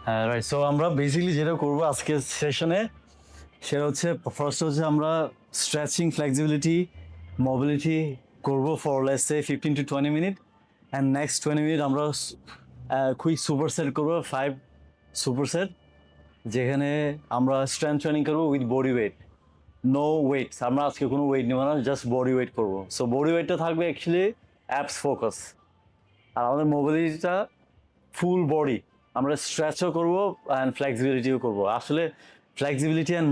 হ্যাঁ right. So আমরা basically যেটা করবো আজকের সেশনে সেটা হচ্ছে ফার্স্ট হচ্ছে আমরা স্ট্রেচিং, ফ্লেক্সিবিলিটি, মোবিলিটি করবো for let's say 15 to 20 minute, and next 20 minute আমরা কুইক সুপার সেট করবো, 5 সুপার সেট, যেখানে আমরা স্ট্রেংথ ট্রেনিং করবো with body weight, no weight. আমরা আজকে কোনো ওয়েট নেবো না, জাস্ট বডি ওয়েট করবো। সো বডি ওয়েটটা থাকবে অ্যাকচুয়ালি অ্যাপস ফোকাস, আর আমাদের মোবিলিটিটা ফুল বডি। আমরা স্ট্রেচও করবো অ্যান্ড ফ্লেক্সিবিলিটিও করবো। আসলে flexibility and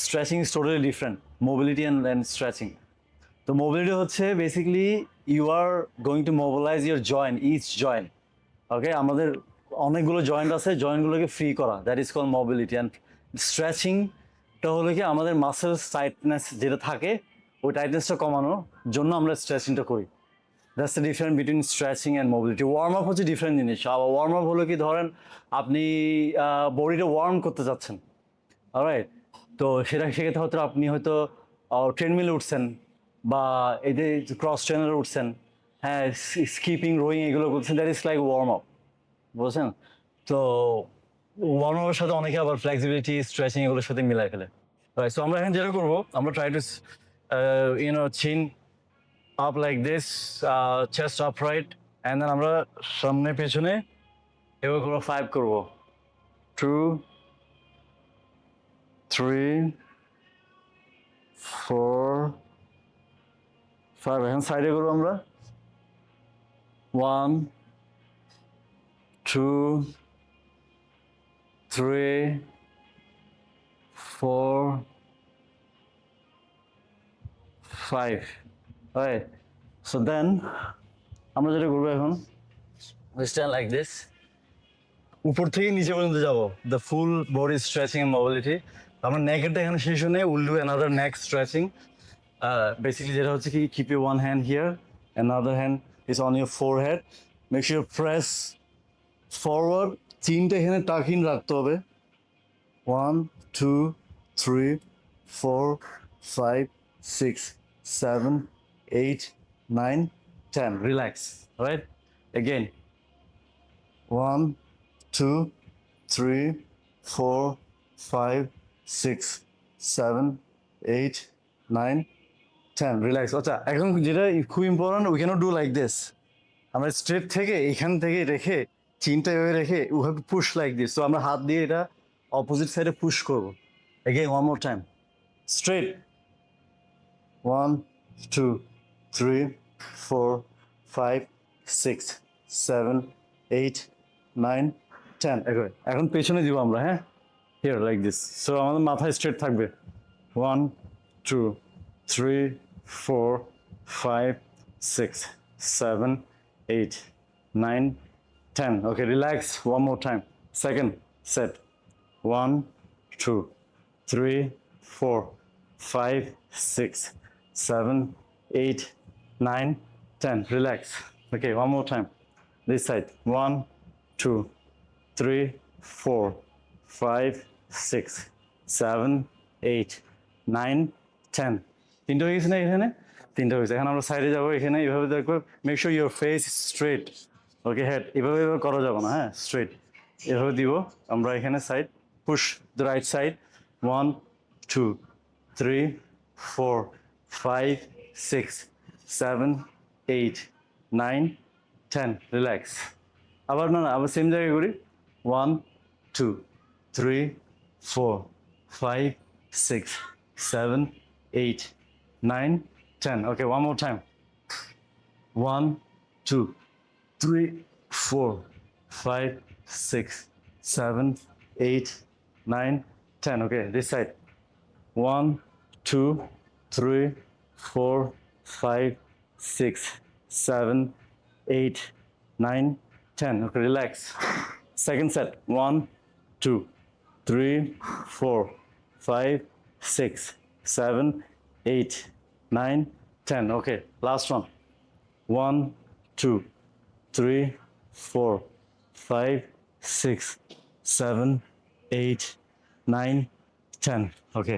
stretching is totally different, mobility and stretching. তো মোবিলিটি হচ্ছে basically you are going to mobilise your joint, each joint. Okay, আমাদের অনেকগুলো জয়েন্ট আছে, জয়েন্টগুলোকে ফ্রি করা, that is call mobility. And স্ট্রেচিংটা হলো কি আমাদের মাসেলস টাইটনেস যেটা থাকে ওই টাইটনেসটা কমানোর জন্য আমরা স্ট্রেচিংটা করি। That's the difference between stretching and mobility. Warm up হচ্ছে ডিফারেন্ট জিনিস। আবার ওয়ার্ম আপ হলো কি, ধরেন আপনি বডিটা ওয়ার্ম করতে চাচ্ছেন, অলরাইট, তো সেক্ষেত্রে হয়তো আপনি হয়তো ট্রেডমিলে উঠছেন বা এই যে ক্রস ট্রেনারে উঠছেন, হ্যাঁ, স্কিপিং, রোয়িং এগুলো করছেন, that is like warm up, বুঝছেন? তো ওয়ার্ম আপের সাথে অনেকে আবার ফ্লেক্সিবিলিটি, স্ট্রেচিং এগুলোর সাথে মিলাই ফেলে। সো আমরা এখন যেটা করবো, আমরা ট্রাই টু চিন up like this, chest upright, and then আমরা সামনে পেছনে এবার করবো 5 করবো, 2 3 4 5। এখন সাইডে করবো আমরা 1 2 3 4 5, right? So then আমরা যেটা করবো এখন, we stand like this, উপর থেকে নিচে পর্যন্ত যাবো, the full body stretching and mobility. আমরা নেকেরটা এখানে শেষ হয়ে will do another neck stretching. Basically যেটা হচ্ছে কি, keep your one hand here, another hand is on your forehead, make sure press forward, চিনটা এখানে টাকিন রাখতে হবে। 1 2 3 4 5 6 7 8 9 10, রিল্যাক্স, রাইট? Again, 1 2 3 4 5 6 7 8 9 10, relax. আচ্ছা, এখন যেটা খুব important, we can't do like this. আমরা স্ট্রেট থেকে এখান থেকে রেখে চিনটা এভাবে রেখে we have to push like this. তো আমরা হাত দিয়ে এটা অপোজিট সাইডে পুশ করবো। Again one more time, straight, 1 2 3 4 5 6 7 8 9 10। এখন পেছনে দিব আমরা, হ্যাঁ, হিয়ার লাইক দিস। সো আমাদের মাথায় স্ট্রেট থাকবে। 1 2 3 4 5 6 7 8 9 10। ওকে, relax, one more time, second set, 1 2 3 4 5 6 7 8 9 10, relax. Okay, one more time, this side, 1 2 3 4 5 6 7 8 9 10। তিনটা হয়ে গেছে না? এখানে তিনটা হয়েছে। এখন আমরা সাইডে যাবো, এখানে এইভাবে দেখবো, make sure your face straight. Okay, head এভাবে করা যাবে না, হ্যাঁ, স্ট্রেট এভাবে দিব আমরা। এখানে side, push the right side, 1 2 3 4 5 6 7 8 9 10, relax. আবার না, আবার সেম জায়গায় করি, 1 2 3 4 5 6 7 8 9 10। ওকে, one more time, 1 2 3 4 5 6 7 8 9 10। Okay, this side, 1 2 3 4 5 6 7 8 9 10। Okay, relax. Second set, 1 2 3 4 5 6 7 8 9 10। Okay, last one, 1 2 3 4 5 6 7 8 9 10। ওকে,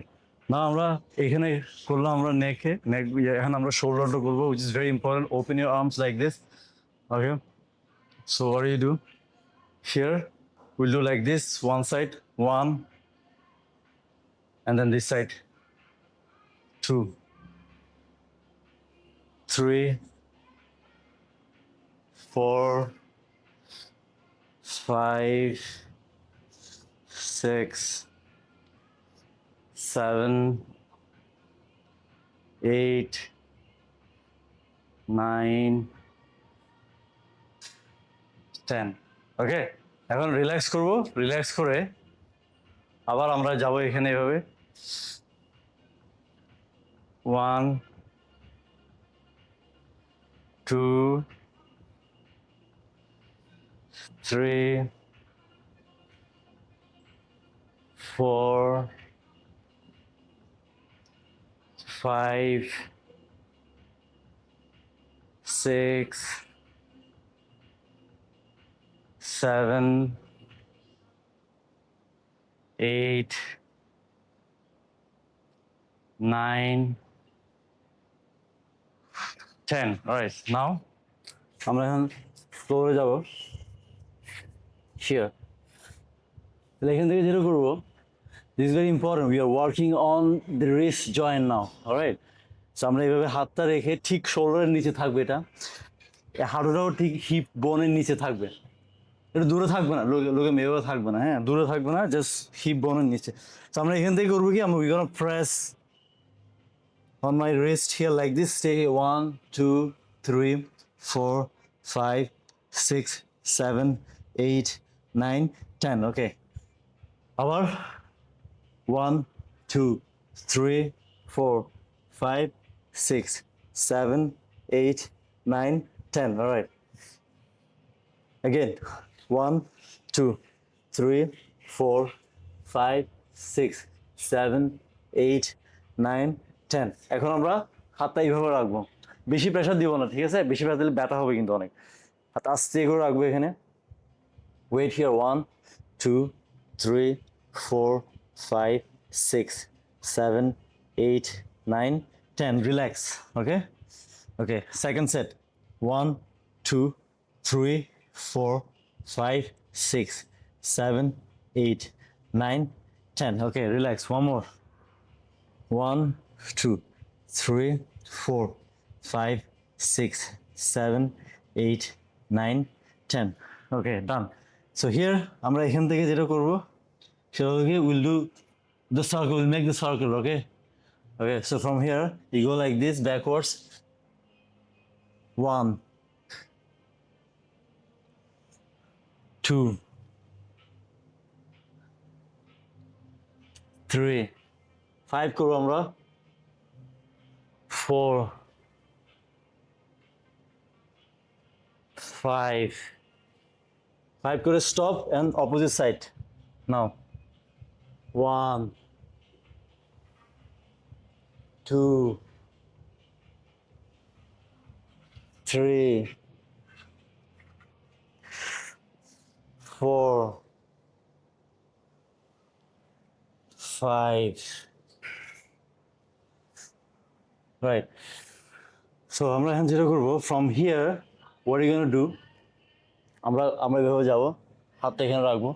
না আমরা এখানে করলাম, আমরা নেক, এখন আমরা শোল্ডারটা করবো, which is very important. Open your arms like this. Okay, so what you do here, we'll do like this, one side, one, and then this side, two, three, four, five, six, seven, 8, 9, 10. ওকে, এখন relax করব, relax করে আবার আমরা যাব এখানে এভাবে 1, 2, 3, 4, 5, 6, 7, 8, 9, 10. Alright, now আমরা এখন ফ্লোরে যাব here. তাহলে এখান থেকে যেটা করবো, this is very important, we are working on the wrist joint now. Alright, so আমরা এইভাবে হাতটা রেখে ঠিক শোল্ডারের নিচে থাকবে, এটা হাঁটুটাও ঠিক হিপ বোনের নিচে থাকবে, এটা দূরে থাকবে না, লোকে মেয়েও থাকবে না, হ্যাঁ দূরে থাকবে না, জাস্ট হিপ বোনের নিচে। তো আমরা এখান থেকে করবো কি, আমরা we gonna press on my wrist here like this, stay 1, 2, 3, 4, 5, 6, 7, 8, 9, 10. Okay, আবার 1, 2, 3, 4, 5, 6, 7, 8, 9, 10. All right, again 1, 2, 3, 4, 5, 6, 7, 8, 9, 10. এখন আমরা হাতটা এইভাবে রাখবো, বেশি প্রেশার দিব না, ঠিক আছে? বেশি প্রেশার দিলে ব্যথা হবে কিন্তু অনেক। হাত আস্তে করে রাখবো এখানে, wait here 1, 2, 3, 4, 5, 6, 7, 8, 9, 10. Relax. Okay okay, second set 1, 2, 3, 4, 5, 6, 7, 8, 9, 10. Okay, relax. One more. 1, 2, 3, 4, 5, 6, 7, 8, 9, 10. Okay, done. So here আমরা এখান থেকে যেটা করব সেটা হলো কি, we'll do the circle, we'll make the circle. Okay, okay, so from here you go like this backwards, 1, 2, 3, 5 করবো আমরা, 4, 5 করে stop and opposite side. Now 1, 2, 3, 4, 5. Right. So আমরা এখন যেটা করবো, from here what are you going to do, আমরা এভাবে যাব, হাতটা এখানে রাখবো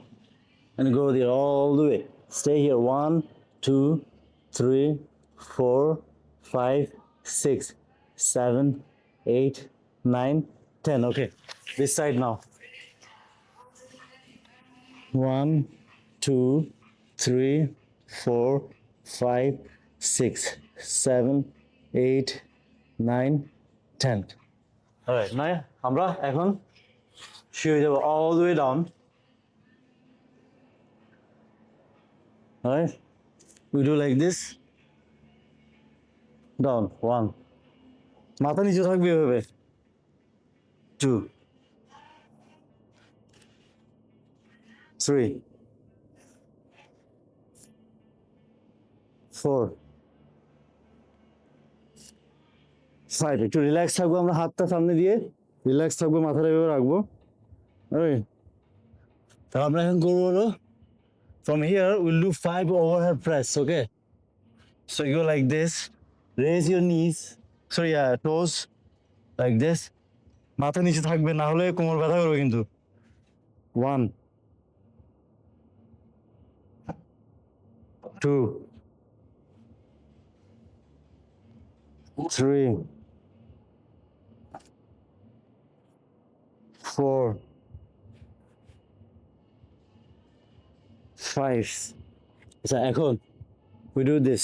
and go there all the way, stay here 1, 2, 3, 4, 5, 6, 7, 8, 9, 10. Okay, this side now, 1, 2, 3, 4, 5, 6, 7, 8, 9, 10. Alright, now আমরা এখন শুয়ে যাব all the way down. Alright, we do like this, down 1, মাথা নিচে থাকবে এভাবে, 2, 3, 4, 5. একটু রিল্যাক্স থাকবো, আমরা হাতটা সামনে দিয়ে রিল্যাক্স থাকবো, মাথাটা এভাবে রাখবো। তাহলে আমরা এখন করবো হলো, from here we'll do 5 overhead press. Okay, so you go like this, raise your knees, sorry, toes like this, মাথা নিচে থাকবে, না হলে কোমর ব্যথা করবে কিন্তু। 1, 2, 3, 4, 5. আচ্ছা এখন we do this.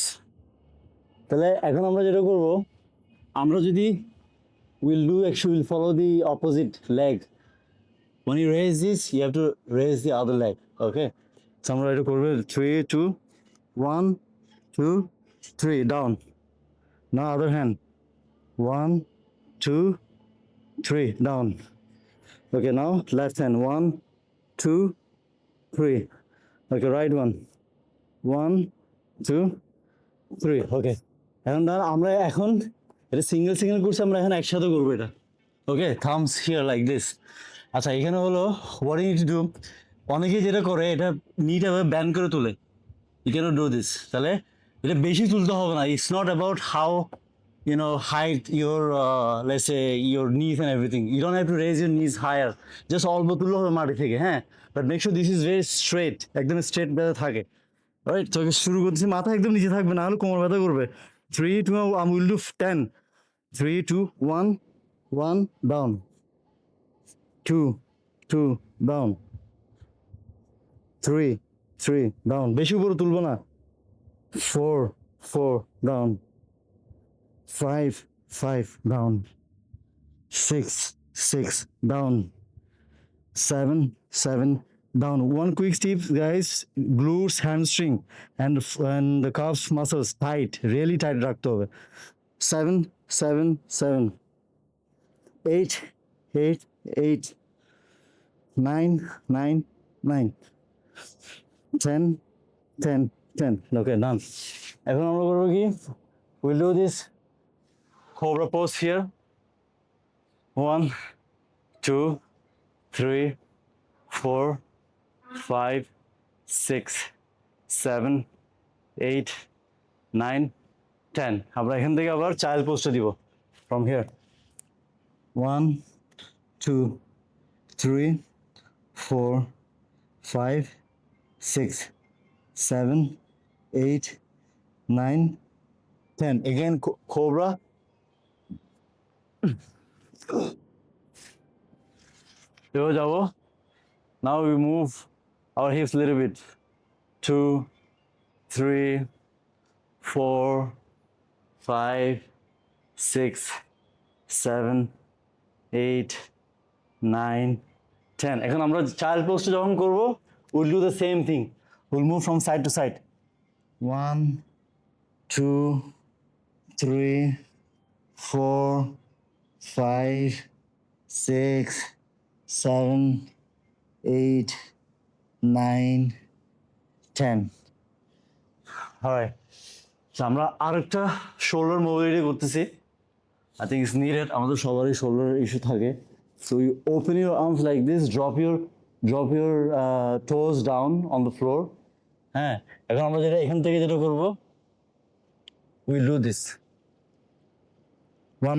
তাহলে এখন আমরা যেটা করব, আমরা যদি we'll follow the opposite leg. When you raise this, you have to raise the other leg. Okay? So আমরা এটা করব 3, 2, 1, 2, 3 down. Now other hand. 1, 2, 3 down. Okay, now left hand. 1, 2, 3. Okay, right one. 1, 2, 3. Okay. এখন আমরা এখন এটা single করছি, আমরা এখন একসাথে করবো এটা। Okay, thumbs here like this. আচ্ছা এখানে হলো what you need to do, অনেকে যেটা করে এটা নিট এভাবে ব্যান করে তোলে। You can't do this. তাহলে এটা বেশি তুলতে হবে না। It's not about how height your let's say your knees and everything. You don't have to raise your knees higher. Just অল্প তুললে হবে মাটি থেকে, হ্যাঁ। But make sure this is very straight, একদম স্ট্রেট ব্যথা থাকে। রাইট, তো শুরু করতেছি, মাথা একদম নিচে থাকবে, না হলে কোমর ব্যথা করবে। 3, 2, will do 10. 3, 2, 1, 1 down, 2, 2 down, 3, 3 down, বেশি উপরে তুলবো না। 4, 4 down, 5, 5 down, 6, 6 down, 7, 7 down. One quick tip, guys: glutes, hamstring, and the calf muscles tight, really tight রাখতে হবে। 7, 7, 7, 8, 8, 8, 9, 9, 9, 10, 10, 10. Okay, done. এখন আমরা করবো কি, we'll do this cobra pose here. 1, 2, 3, 4, 5, 6, 7, 8, 9, 10. আমরা এখান থেকে আবার চাইল্ড পোস্টে দিব। From here. 1, 2, 3, 4, 5, 6, 7, 8, 9, 10. Again, cobra. এবার যাবো। Now we move our hips a little bit. 2, 3, 4, 5, 6, 7, 8, 9, 10. এখন আমরা চাইল্ড পোস্টে যখন করবো, we'll do the same thing. We'll move from side to side. 1, 2, 3, 4, 5, 6, 7, 8, 9, 10. Alright. So আমরা আরেকটা শোল্ডার মোবিলিটি করতেছি। I think it's needed. আমাদের সবারই শোল্ডার ইস্যু থাকে। So you open your arms like this, drop your toes down on the floor. হ্যাঁ, এখন আমরা যেটা এখান থেকে যেটা করবো, we'll do this.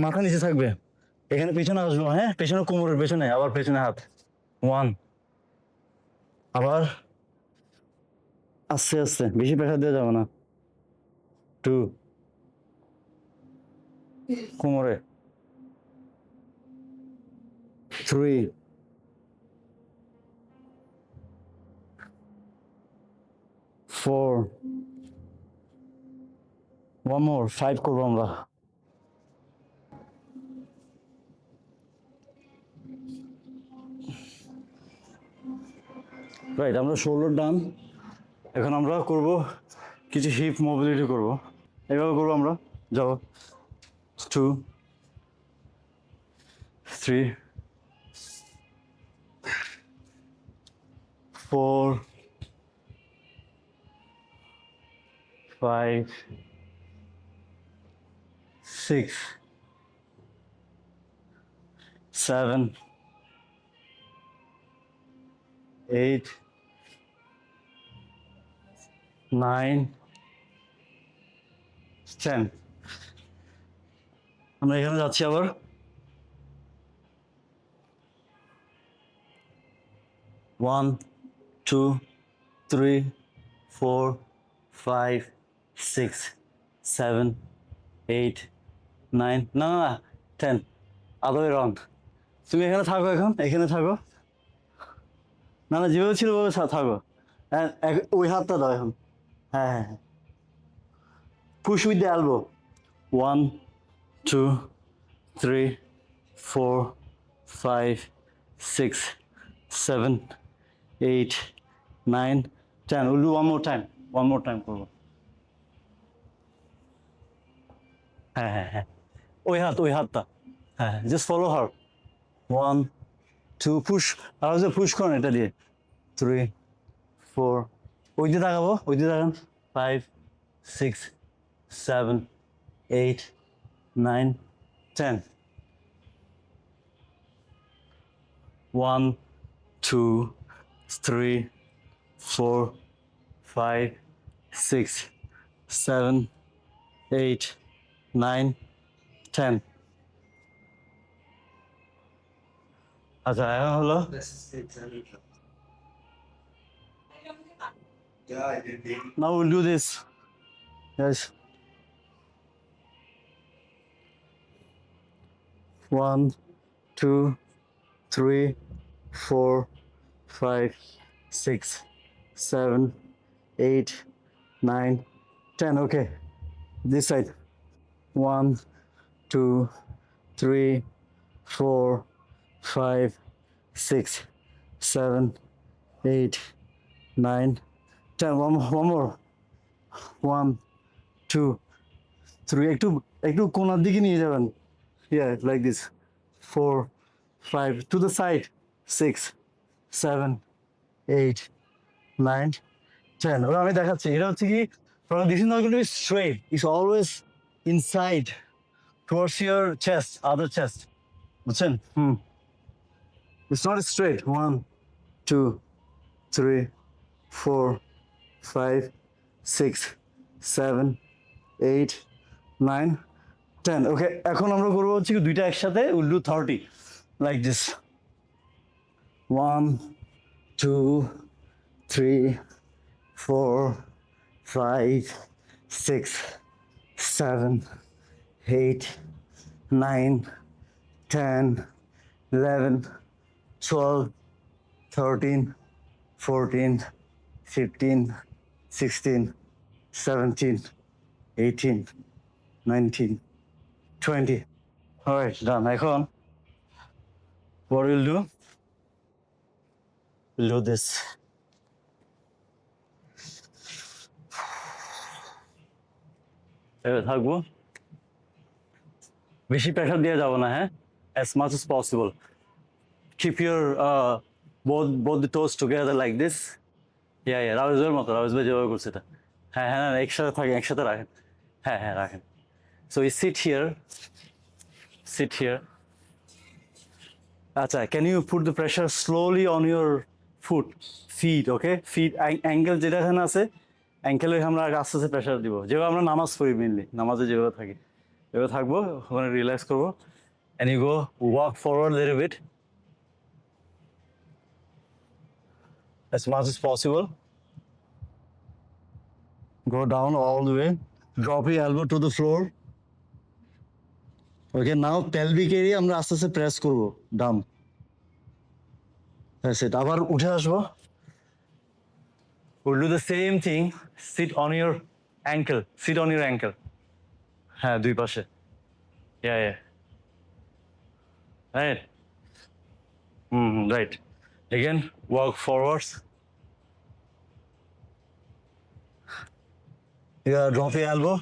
মাথা নিচে থাকবে, এখানে পেছনে আসবো, হ্যাঁ, পেছনে কোমরের পেছনে, আবার পেছনে হাত। 1, আবার আস্তে আস্তে, বেশি প্রেশার দেওয়া যাবে না। 2, কোমরে। 3, 4, 1 more, 5 করবো আমরা। রাইট, আমরা শোল্ডার ডান। এখন আমরা করব কিছু হিপ মোবিলিটি করব। এভাবে করবো আমরা, যাও। 2, 3, 4, 5, 6, 7, 8, 9, 10. আমরা এখানে যাচ্ছি আবার। 1, 2, 3, 4, 5 6 7 8 9 না না না 10 other way wrong তুমি এখানে থাকো এখন এখানে থাকো না না যেভাবে ছিল ওভাবে থাকো হ্যাঁ ওই হাতটা দাও এখন হ্যাঁ হ্যাঁ হ্যাঁ push with the elbow 1 2 3 4 5 6 7 8 9 10 we'll do one more time করবো হ্যাঁ হ্যাঁ হ্যাঁ ওই হাতটা হ্যাঁ জাস্ট ফলো হার 1 2 পুশ আর যে পুশ করেন এটা দিয়ে 3 4 ওই দিয়ে তাকাবো ওই দিয়ে তাকান 5 6 7 8 9 10 1 2 3 4 5 6 7 8 9 10 আচ্ছা এখন হলো now we'll do this yes 1 2 3 4 5 6 7 8 9 10 okay this side 1 2 3 4 5 6 7 8 9 10 one more 1 2 3 একটু কোণার দিকে নিয়ে যাবেন yeah like this 4 5 to the side 6 7 8 9 10 ওরা আমি দেখাচ্ছি এটা হচ্ছে কি this is not going to be straight it's always inside towards your chest other chest বুঝছেন it's not straight 1 2 3 4 5 6 7 8 9 10 okay এখন আমরা করবো হচ্ছে কি দুইটা একসাথে we'll do 30 like this 1 2 3 4 5 6 7 8 9 10 11 12 13 14 15 16 17 18 19 20 all right done এখন what we'll do we'll do this এবার থাকবো বেশি প্রেশার দিয়ে যাবো না হ্যাঁ as much as possible keep your both the toes together like this yeah রাউজ ভাইয়ের মতো রাউজ ভাই যেভাবে করছে এটা হ্যাঁ হ্যাঁ না একসাথে থাকেন একসাথে রাখেন হ্যাঁ হ্যাঁ রাখেন so you sit here আচ্ছা can you put the pressure slowly on your feet okay feet ankle যেটা এখানে আছে ankle আমরা আস্তে আস্তে প্রেশার দিব যেভাবে আমরা নামাজ পড়ি মেনলি নামাজে যেভাবে থাকি এভাবে থাকবো ওখানে রিল্যাক্স করবো and you go walk forward a little bit as much as possible go down all the way drop your elbow to the floor okay now pelvic area আমরা আস্তে আস্তে প্রেস করবো ডাউন that's it আবার উঠে আসবো we'll do the same thing sit on your ankle হ্যাঁ দুই পাশে yeah right right again walk forwards yeah drop your elbow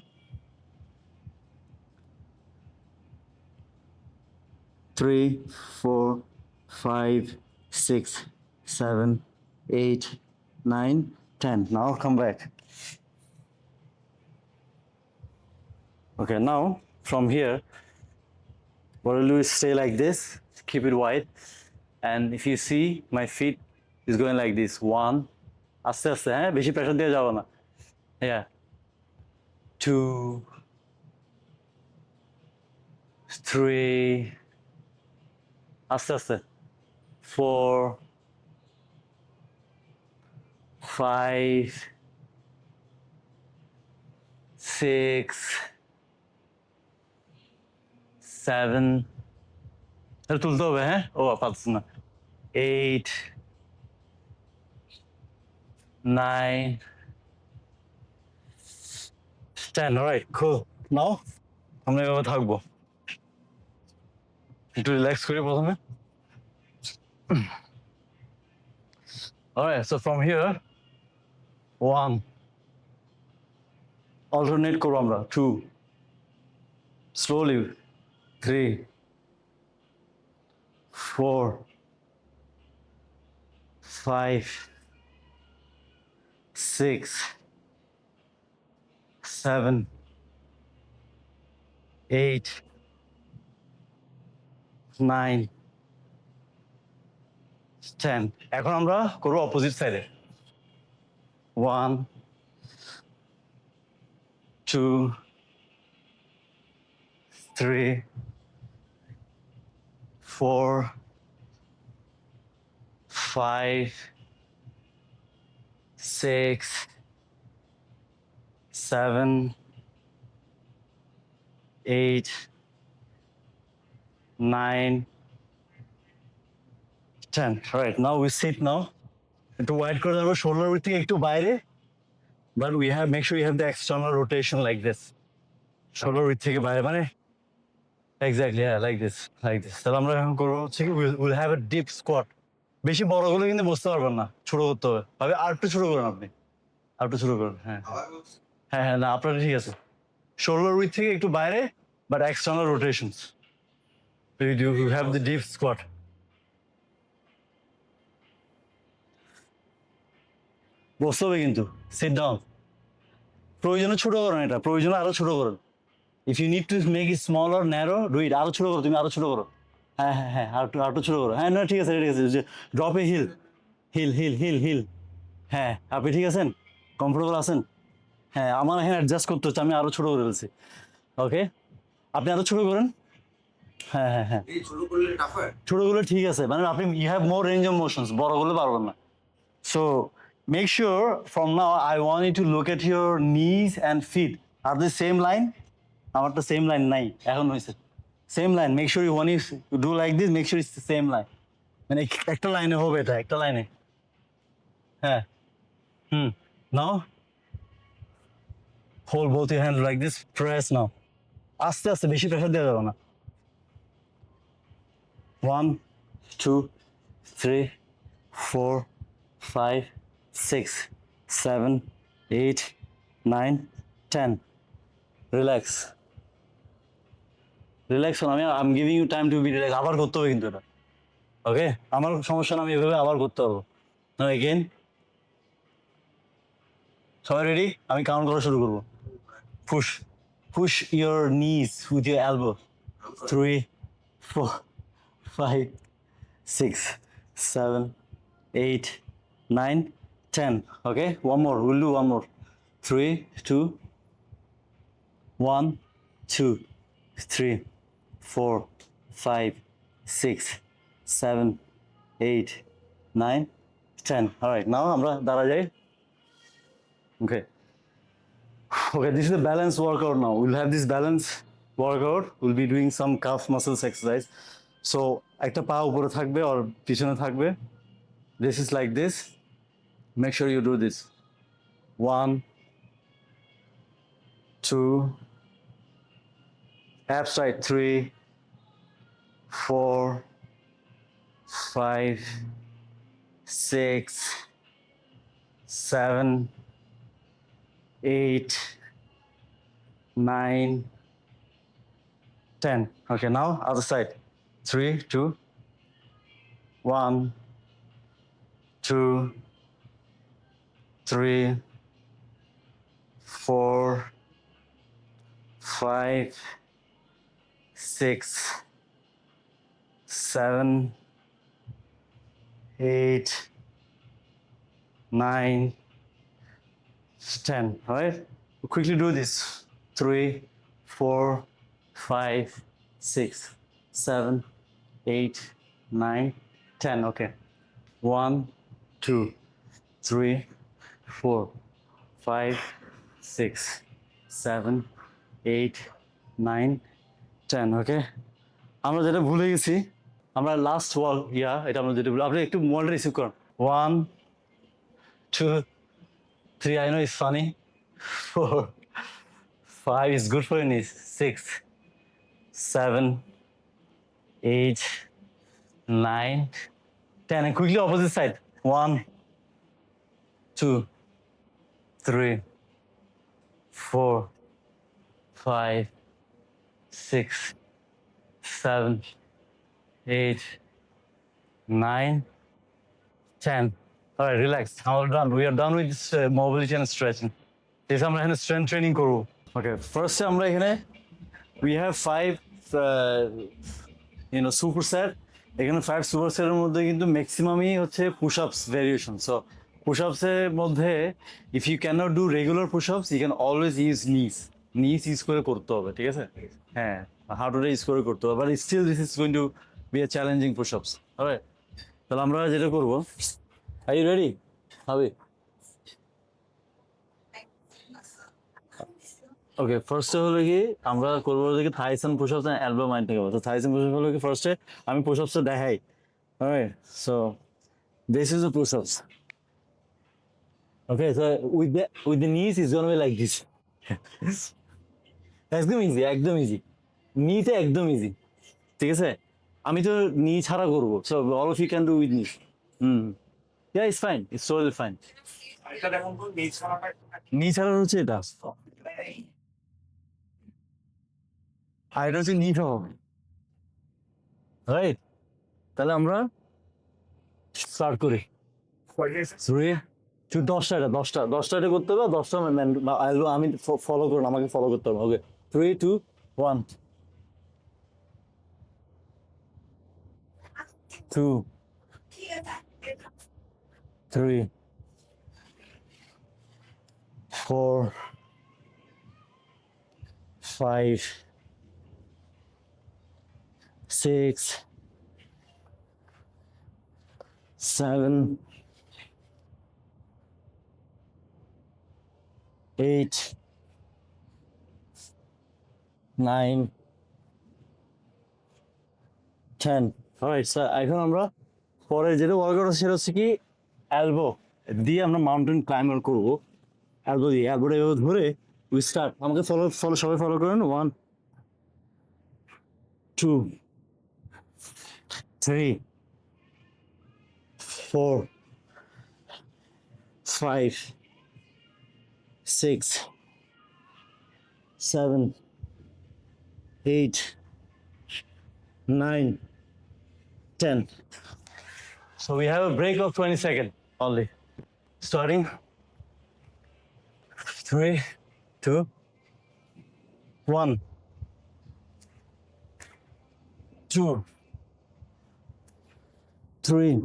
3 4 5 6 7 8 9 10 now come back okay now from here what I'll do is stay like this keep it wide and if you see my feet is going like this one আস্তে আস্তে হ্যাঁ বেশি pressure দিয়ে যাবো না yeah 2 3 আস্তে আস্তে 4 5 6 7 এটা তুলতে হবে, হ্যাঁ? ও পারছি না। 8 9 10. Alright, cool. Now আমরা এভাবে থাকবো, একটু রিল্যাক্স করি প্রথমে। Alright, so from here 1 alternate করবো আমরা, 2 slowly, 3 4 5 6 7 8 9 10. এখন আমরা করবো অপোজিট সাইডে। 1 2 3 4 5 6 7 8 9 10. Right, now we sit now. একটু wide করে দেবো, shoulder থেকে একটু বাইরে, but we have, make sure you have the external rotation like this. Shoulder থেকে বাইরে, মানে exactly, yeah, like this. তাহলে আমরা এখন করবো হচ্ছে কি, we'll have a deep squat. বেশি বড় গুলো কিন্তু বসতে পারবেন না, ছোট করতে হবে। ভাবে আর একটু ছোট করুন আপনি, আর একটু ছোট করুন। হ্যাঁ হ্যাঁ হ্যাঁ, না আপনার ঠিক আছে। shoulder width থেকে একটু বাইরে, but external rotations. So you have the deep squat. বসতে হবে কিন্তু, sit down. প্রয়োজনে ছোট করুন, এটা প্রয়োজনে আরো ছোট করুন। If you need to make it smaller, narrow, do it. আরো ছোট করো, তুমি আরো ছোট করো। হ্যাঁ হ্যাঁ হ্যাঁ, আর একটু ছোট করো। হ্যাঁ না, ঠিক আছে ঠিক আছে, যে ড্রপ এ হিল, হিল। হ্যাঁ, আপনি ঠিক আছেন? কমফোর্টেবল আছেন? হ্যাঁ, আমার এখানে অ্যাডজাস্ট করতে হচ্ছে, আমি আরো ছোট করে ফেলছি। ওকে, আপনি আরো ছোট করেন। হ্যাঁ হ্যাঁ হ্যাঁ, ছোট গুলো ঠিক আছে, মানে আপনি you have more range of motions, বড় গুলো পারবেন না। So make sure from now I want you to look at your knees and feet are the same line. আমারটা সেম লাইন নাই, এখন হয়েছে same line. Make sure you want you do like this, make sure it's same line, মানে একটা লাইনে হবে, এটা একটা লাইনে। হ্যাঁ, now hold both your hand like this, press নাও, আস্তে আস্তে, বেশি প্রেশার দেওয়া যাবে না। 1 2 3 4 5 6 7 8 9 10. রিল্যাক্স হন, I'm giving you time to be relaxed. আবার করতে হবে কিন্তু এটা, ওকে? আমার সমস্যা না, আমি এভাবে আবার করতে পারবো। নাও এগেইন, সবাই রেডি? আমি কাউন্ট করা শুরু করবো। পুশ ইউর নিজ with your elbow. 3 4 5 6 7 8 9 10. Okay, one more, we'll do one more. 3 2 1 2 3 4 5 6 7 8 9 10. All right, now আমরা দাঁড়া যাই। Okay, this is the balance workout. Now we'll have this balance workout. We'll be doing some calf muscles exercise. So একটা পা উপরে থাকবে আর পিছনে থাকবে, this is like this. Make sure you do this. 1 2 abs right, 3 4 5 6 7 8 9 10. Okay, now other side. 3 2 1 2 3 4 5 6 7 8 9 10. All right, we'll quickly do this. 3 4 5 6 7 8 9 10. Okay, 1 2 3 4 5 6 7, 8, 9, 10. ওকে, আমরা যেটা ভুলে গেছি, আমরা লাস্ট ওয়াল এটা আমরা যেটা ভুলে, আপনি একটু ওয়ালটা রিসিভ করুন। 1, 2, 3, I know it's funny. 4, 5 is good for your knees. 6, 7, 8, 9, 10. And quickly opposite side. 1, 2, 3, 4, 5, 6, 7, 8, 9, 10. All right, relax. All done. We are done with this mobility and stretching. This আমরা এখানে strength training করব। Okay, first আমরা এখানে we have 5 superset. এখানে 5 superset এর মধ্যে কিন্তু ম্যাক্সিমামই হচ্ছে push-ups variation. So push-ups এর মধ্যে if you cannot do regular push-ups, you can always use knees use করে করতে হবে, ঠিক আছে? হ্যাঁ, হাঁটুটা use করে করতে হবে, but still this is going to be a challenging push-ups. Alright, তাহলে আমরা যেটা করব, are you ready? Habi? ওকে, ফার্স্টে হলো কি আমরা করবো কি thighs and push ups and elbow মাইন্ড থেকে। তো থাইস এন্ড পুশ আপ হলো কি ফার্স্টে আমি পুশ আপসটা দেখাই। Alright, so this is the push ups. Okay, so with the knees is gonna be like this. একদম ইজি, একদম ইজি, নিতে একদম ইজি, ঠিক আছে? আমি তো নি ছাড়া করবো, so all of you can do with knees. Yeah, it's fine, it's totally fine. Knee ছাড়া হচ্ছে এটা, আর এটা হচ্ছে নি সহ। রাইট, তাহলে আমরা স্টার্ট করি। 3, 2, 10টা এটা করতে হবে, 10টা আমি ফলো করুন, আমাকে ফলো করতে হবে। ওকে, 3, 2, 1, 2, 3, 4, 5, 6, 7, 8, 9, 10. অলরাইট স্যার, এখন আমরা পরে যেটা ওয়ার্কআউট আছে সেটা হচ্ছে কি এলবো দিয়ে আমরা মাউন্টেন ক্লাইম্বার করবো। এলবো দিয়ে, এলবোটা এভাবে ধরে উই স্টার্ট। আমাকে সবাই ফলো করেন। 1, 2, 3, 4, 5, 6, 7, 8, 9, 10. So we have a break of 20 seconds only. Starting 3, 2, 1, 2, 3,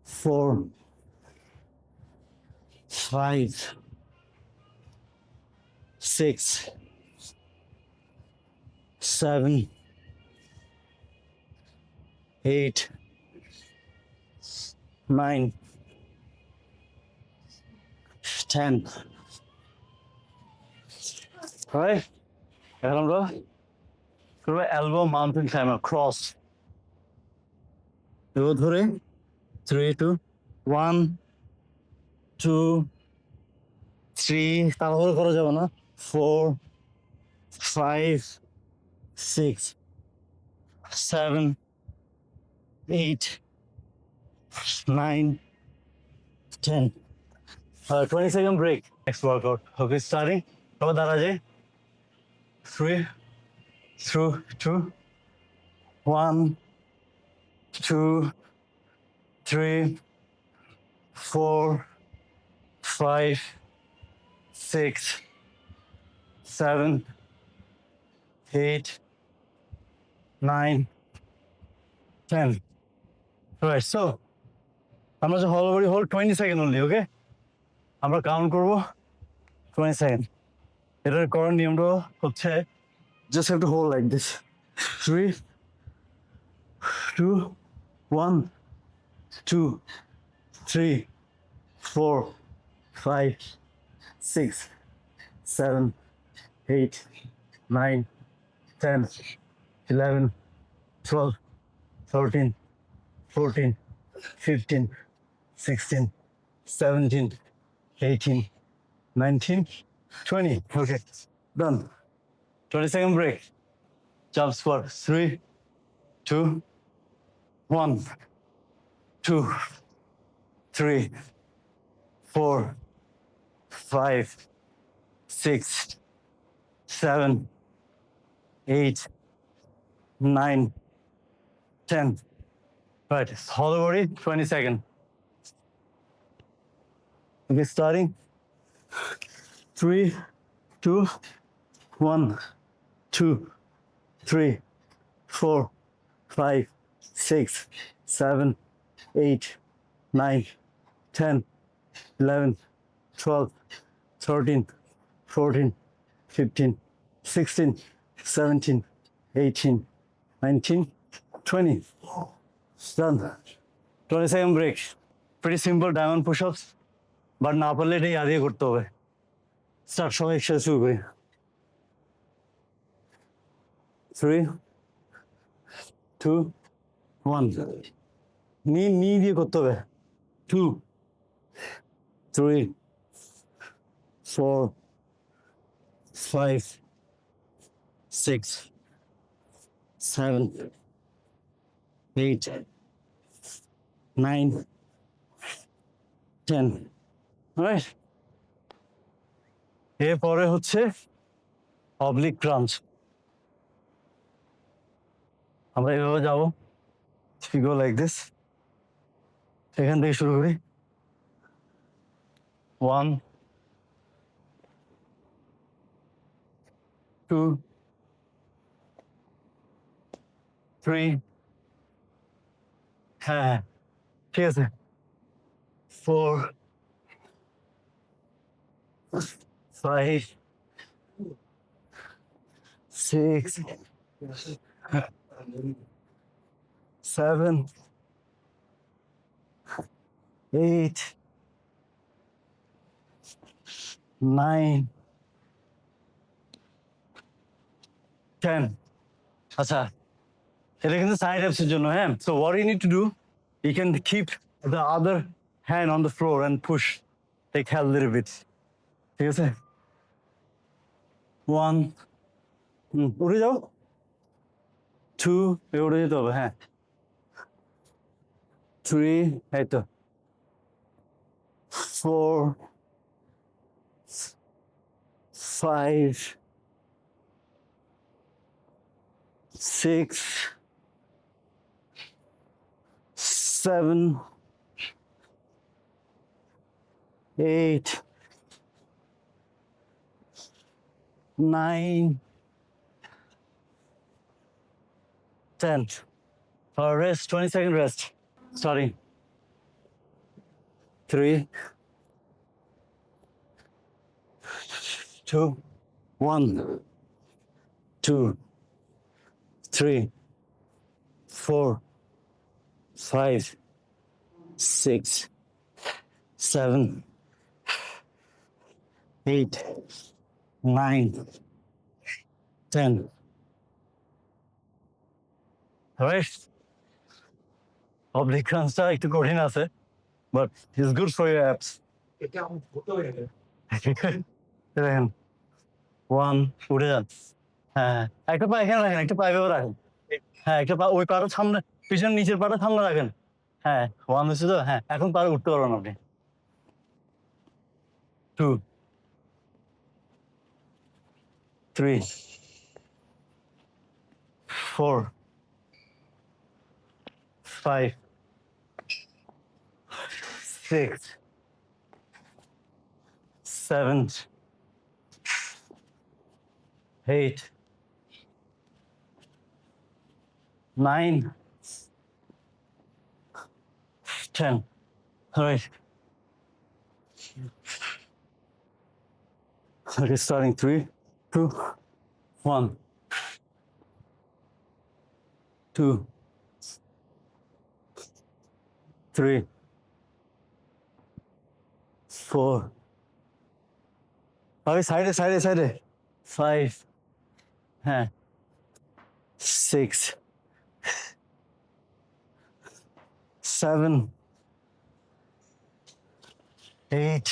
4, 5, 6, 7, 8, 9, 10. Right? এখন আমরা করবো এলবো মাউন্টেন ক্লাইম্বার ক্রস। এবার ধরে 3, 2, 1, 2, 3, তাড়াহুড়ো করা যাবে না। 4, 5, 6, 7, 8, 9, 10. 20-second break. Next workout. Okay, starting. সবাই দাঁড়া যায়। 3, 2, 1, 2, 3, 4, 5, 6, 7, 8, 9, 10. Alright, so আমরা যে হল বডি হোল্ড 20 সেকেন্ড অনলি। ওকে, আমরা কাউন্ট করবো 20 সেকেন্ড। এটার করার নিয়মটা হচ্ছে just have to hold like this. 3, 2, 1, 2, 3, 4, 5, 6, 7, 8, 9, 10, 11, 12, 13, 14, 15, 16, 17, 18, 19, 20. Okay, done. 20-second break. Jump squat. 3, 2, 1, 2, 3, 4, 5, 6, 7, 8, 9, 10. Right, hold the body, 20 seconds. Okay, starting. 3, 2, 1, 2, 3, 4, 5, 6, 7, 8, 9, 10, 11, 12, 13, 14, 15, 16, 17, 18, 19, 20. Done. 20-second break. Pretty simple diamond push-ups. But না পারলে এটাই আগে করতে হবে। Start সবাই একসাথে শুরু করি। 3, 2, 1. নি দিয়ে করতে হবে। 2, 3, 4, 5, 6, 7, 8, 9, 10. Alright? এরপরে হচ্ছে অবলিক ক্রাঞ্চ। আমরা এভাবে যাবো। We go like this. এখান থেকে শুরু করি। 1, 2, 3. হ্যাঁ, ঠিক আছে। 4, 5, 6, 7, 8, 9, 10. আচ্ছা, এটা কিন্তু সাইড অ্যাপসের জন্য, হ্যাঁ? So what you need to do, you can keep the other hand on the floor and push, take a little bit. ঠিক আছে? 1, উঠে যাও। 2, উঠে যেতে হবে, হ্যাঁ। 3, এই তো। 4, 5, 6, 7, 8, 9, 10. Rest, 20-second rest. Starting. 3, 2, 1, 2, 3, 4, 5, 6, 7, 8, 9, 10. Alright? Oblique crunchটা একটু কঠিন আছে, but it's good for your abs. দেখেন, 1, উঠে যান। হ্যাঁ, একটা পা এখানে রাখেন, একটা পা এভাবে রাখেন। হ্যাঁ, একটা পা, ওই পাটা সামনে, পিছনে নিচের পাটা সামনে রাখেন। হ্যাঁ, 1 হচ্ছে তো, হ্যাঁ, এখন পারে উঠতে পারবেন আপনি। 2, 3, 4, 5, 6, 7, 8, 9, 10. All right. Okay, starting 3, 2, 1, 2, 3, 4, ভাবি সাইডে সাইডে সাইডে 5 হ্যাঁ 6 7 8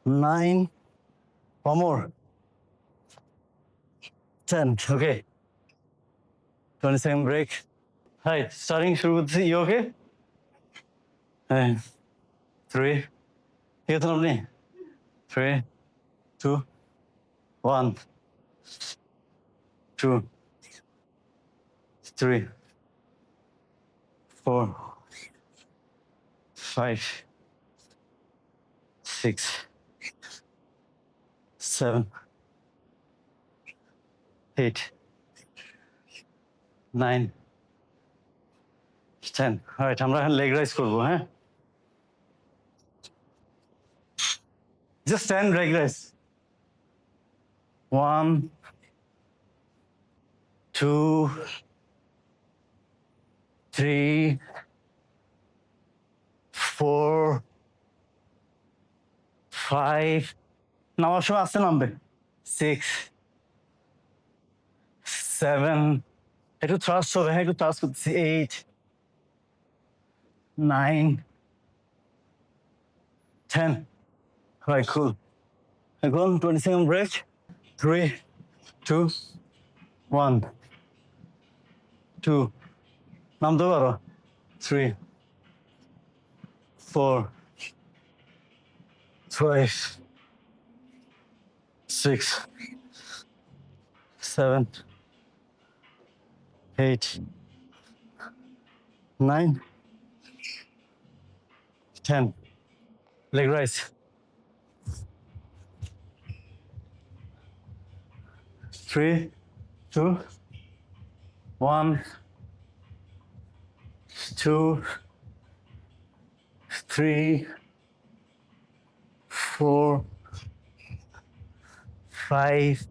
9 one more 10 okay 20-second break hi starting শুরু করতেছি you okay হ্যাঁ 3 ঠিক আছে আপনি 3 2 1 2 3 4 5 6 7 8 9 10 alright আমরা এখন লেগ রাইজ করবো হ্যাঁ just 10 leg raise 1 2 3 4 5 নামার সময় আসতে নামবে 6 7 একটু থ্রাস্ট হবে হ্যাঁ একটু থ্রাস্ট করতেছি 8 9 10 right cool এখন 20-second break 3 2 1 2 নামতে পারো 3 4 5 6 7 8 9 10 leg raise 3 2 1 2 3 4 5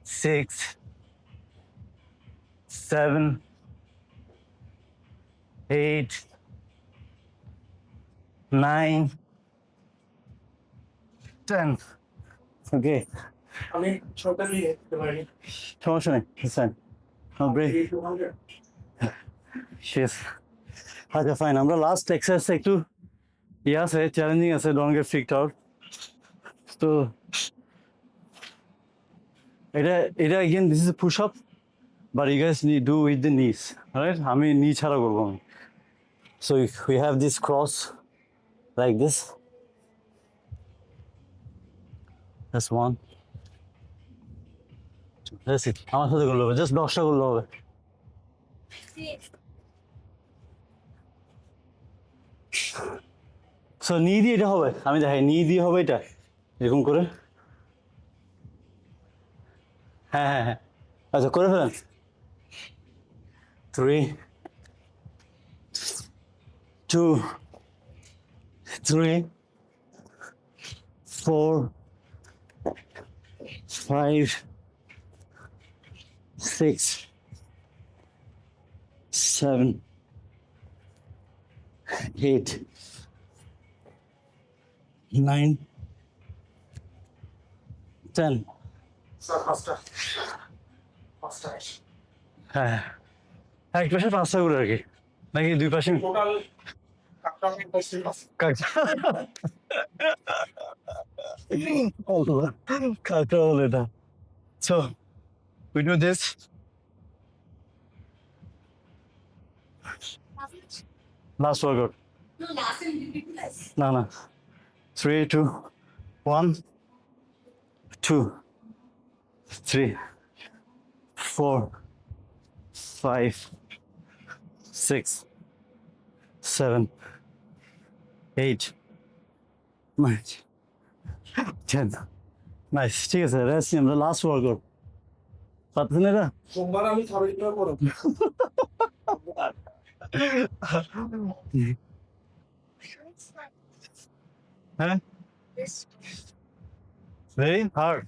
6 7 8 9 10 okay আমি ছোট নিয়ে যেতে পারি সমস্যা নেই স্যার ব্রেক শেষ আচ্ছা ফাইন আমরা লাস্ট এক্সারসাইজটা একটু ইয়ে আছে চ্যালেঞ্জিং আছে ডোন্ট গেট ফ্রিকড আউট তো এটা again this is a push up but you guys need do with the knees right আমি নি ছাড়া করবো আমি so we have this cross like this that's one that's it আমার সাথে করলে হবে জাস্ট 10টা করলে হবে সো নি দিয়ে এটা হবে আমি দেখাই নি দিয়ে হবে এটা এরকম করে হ্যাঁ হ্যাঁ হ্যাঁ আচ্ছা করে ফেলেন 3 2 3 4 5 6 7 8 9 10 স্যার পাঁচটা পাঁচটা হ্যাঁ এক পাশে 5টা করে আর কি নাকি দুই পাশে টোটাল কাপটা আমি পাইছি কাকা বলে এটা so we do this last workout না 3 2 1 2 3 4 5 6 7 8 9 10 নাইস ঠিক আছে রেস্ট নিই আমরা লাস্ট ওয়ার্কআউট পাচ্ছেন এটা সোমবার আমি খাবার দিতে করো হ্যাঁ ভেরি হার্ড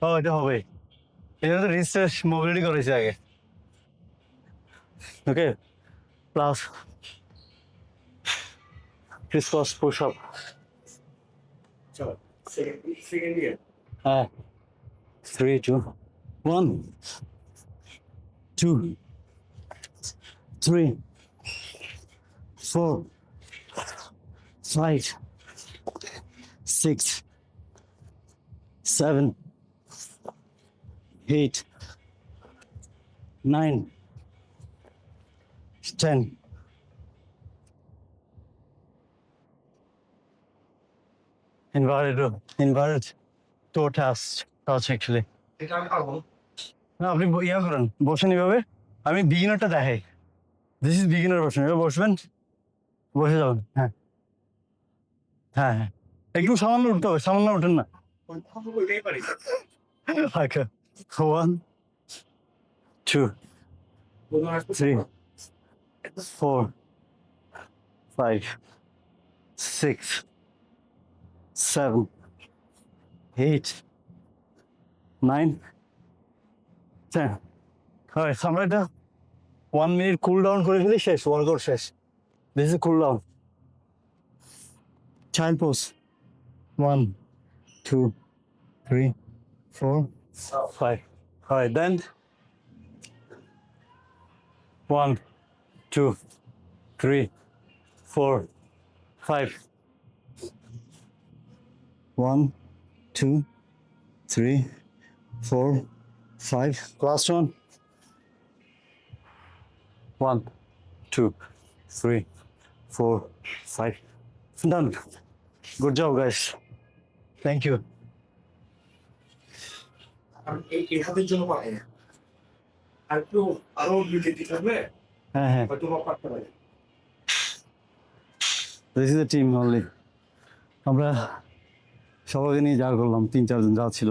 ও এটা হবে এটা তো রিসার্চ মোবিলিটি করেছে আগে ওকে প্লাস crisscross push up. চলো second year 3, 2, 1, 2, 3, 4, 5, 6, 7, 8, 9, 10. Inverted toe touch actually. এটা আমি পারবো না। না আপনি ইয়া করেন, বসেন এইভাবে। আমি বিগিনারটা দেখাই। দিস ইজ বিগিনার বসেন, এভাবে বসবেন, বসে যাবেন। হ্যাঁ হ্যাঁ হ্যাঁ, একটু সামান্য উঠতে হবে, সামান্য উঠেন না। ওইটাই পারি। Okay. 1, 2, 3, 4, 5, 6, 7, 8, 9, 10. Alright, আমরা এটা 1 minute cool down করে ফেলি, শেষ, ওয়ার্কআউট শেষ। This is cool down. Child pose. 1, 2, 3, 4, 5. Alright, then 1, 2, 3, 4, 5. 1, 2, 3, 4, 5. Last one. 1, 2, 3, 4, 5. Done. Good job, guys. Thank you. আমি এই হাতের জন্য পারবো না। আর একটু আরো দিতে থাকলে হ্যাঁ হ্যাঁ, হয়তো বা পারতে পারি। this is the team only. আমরা সবাইকে নিয়ে যা করলাম, 3-4 জন যা ছিল।